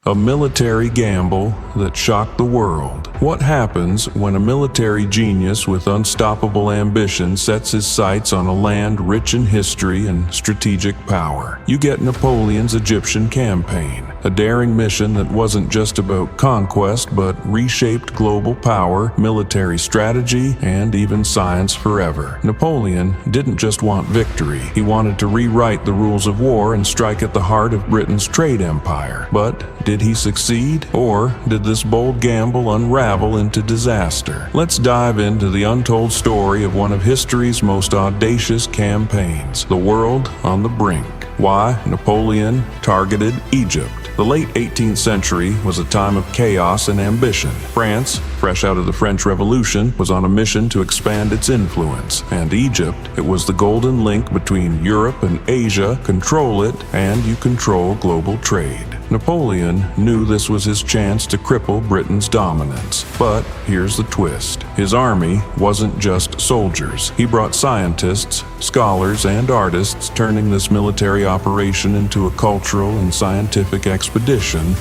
A military gamble that shocked the world. What happens when a military genius with unstoppable ambition sets his sights on a land rich in history and strategic power? You get Napoleon's Egyptian Campaign, a daring mission that wasn't just about conquest but reshaped global power, military strategy, and even science forever. Napoleon didn't just want victory. He wanted to rewrite the rules of war and strike at the heart of Britain's trade empire. But did he succeed? Or did this bold gamble unravel into disaster? Let's dive into the untold story of one of history's most audacious campaigns, the world on the brink. Why Napoleon targeted Egypt. The late 18th century was a time of chaos and ambition. France, fresh out of the French Revolution, was on a mission to expand its influence. And Egypt, it was the golden link between Europe and Asia. Control it, and you control global trade. Napoleon knew this was his chance to cripple Britain's dominance. But here's the twist. His army wasn't just soldiers. He brought scientists, scholars, and artists, turning this military operation into a cultural and scientific expedition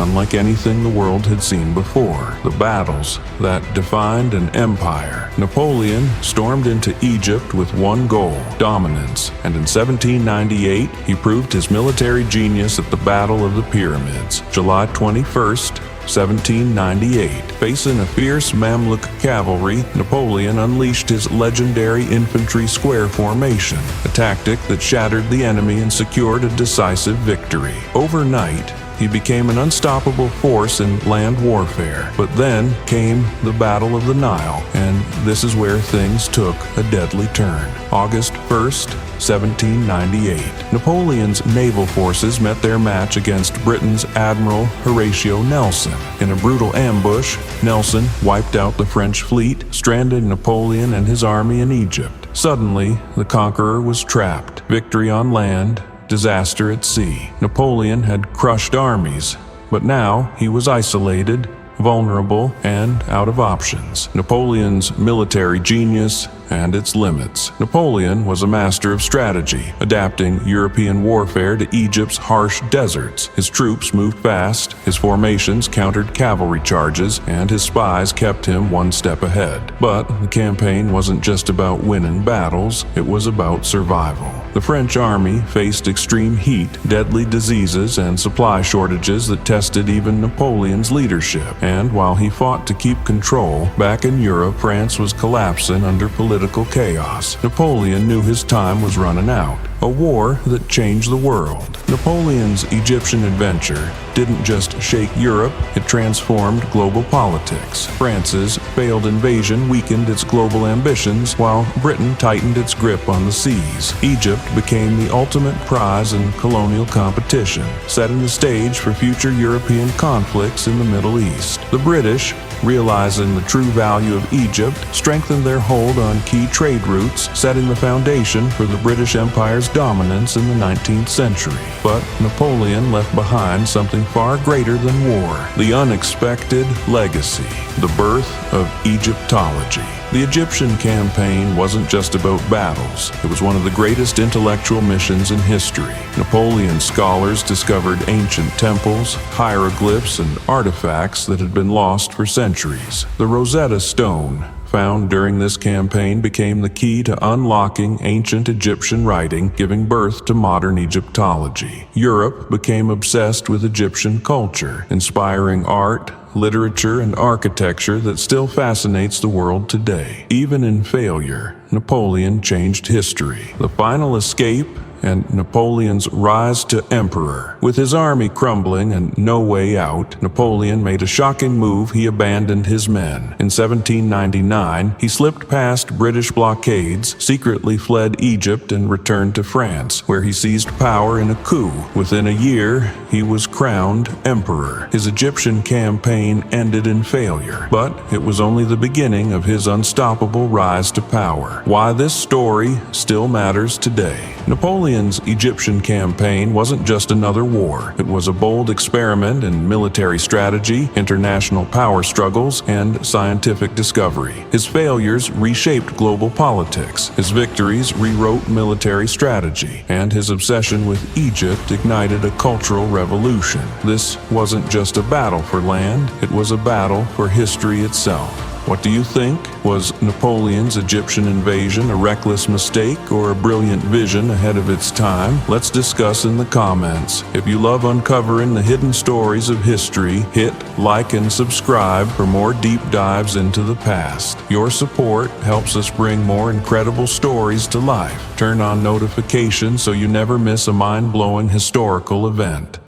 unlike anything the world had seen before. The battles that defined an empire. Napoleon stormed into Egypt with one goal: dominance. And in 1798, he proved his military genius at the Battle of the Pyramids, July 21st, 1798. Facing a fierce Mamluk cavalry, Napoleon unleashed his legendary infantry square formation, a tactic that shattered the enemy and secured a decisive victory. Overnight, he became an unstoppable force in land warfare. But then came the Battle of the Nile, and this is where things took a deadly turn. August 1st, 1798. Napoleon's naval forces met their match against Britain's Admiral Horatio Nelson. In a brutal ambush, Nelson wiped out the French fleet, stranding Napoleon and his army in Egypt. Suddenly, the conqueror was trapped. Victory on land, disaster at sea. Napoleon had crushed armies, but now he was isolated, vulnerable, and out of options. Napoleon's military genius and its limits. Napoleon was a master of strategy, adapting European warfare to Egypt's harsh deserts. His troops moved fast, his formations countered cavalry charges, and his spies kept him one step ahead. But the campaign wasn't just about winning battles, it was about survival. The French army faced extreme heat, deadly diseases, and supply shortages that tested even Napoleon's leadership. And while he fought to keep control, back in Europe, France was collapsing under political chaos. Napoleon knew his time was running out. A war that changed the world. Napoleon's Egyptian adventure didn't just shake Europe, it transformed global politics. France's failed invasion weakened its global ambitions, while Britain tightened its grip on the seas. Egypt became the ultimate prize in colonial competition, setting the stage for future European conflicts in the Middle East. The British, realizing the true value of Egypt, strengthened their hold on key trade routes, setting the foundation for the British Empire's dominance in the 19th century. But Napoleon left behind something far greater than war: the unexpected legacy, the birth of Egyptology. The Egyptian campaign wasn't just about battles. It was one of the greatest intellectual missions in history. Napoleon's scholars discovered ancient temples, hieroglyphs, and artifacts that had been lost for centuries. The Rosetta Stone, found during this campaign, became the key to unlocking ancient Egyptian writing, giving birth to modern Egyptology. Europe became obsessed with Egyptian culture, inspiring art, literature, and architecture that still fascinates the world today. Even in failure, Napoleon changed history. The final escape and Napoleon's rise to emperor. With his army crumbling and no way out, Napoleon made a shocking move. He abandoned his men. In 1799, he slipped past British blockades, secretly fled Egypt, and returned to France, where he seized power in a coup. Within a year, he was crowned emperor. His Egyptian campaign ended in failure, but it was only the beginning of his unstoppable rise to power. Why this story still matters today. Napoleon Napoleon's Egyptian Campaign wasn't just another war. It was a bold experiment in military strategy, international power struggles, and scientific discovery. His failures reshaped global politics. His victories rewrote military strategy, and his obsession with Egypt ignited a cultural revolution. This wasn't just a battle for land, it was a battle for history itself. What do you think? Was Napoleon's Egyptian invasion a reckless mistake or a brilliant vision ahead of its time? Let's discuss in the comments. If you love uncovering the hidden stories of history, hit like and subscribe for more deep dives into the past. Your support helps us bring more incredible stories to life. Turn on notifications so you never miss a mind-blowing historical event.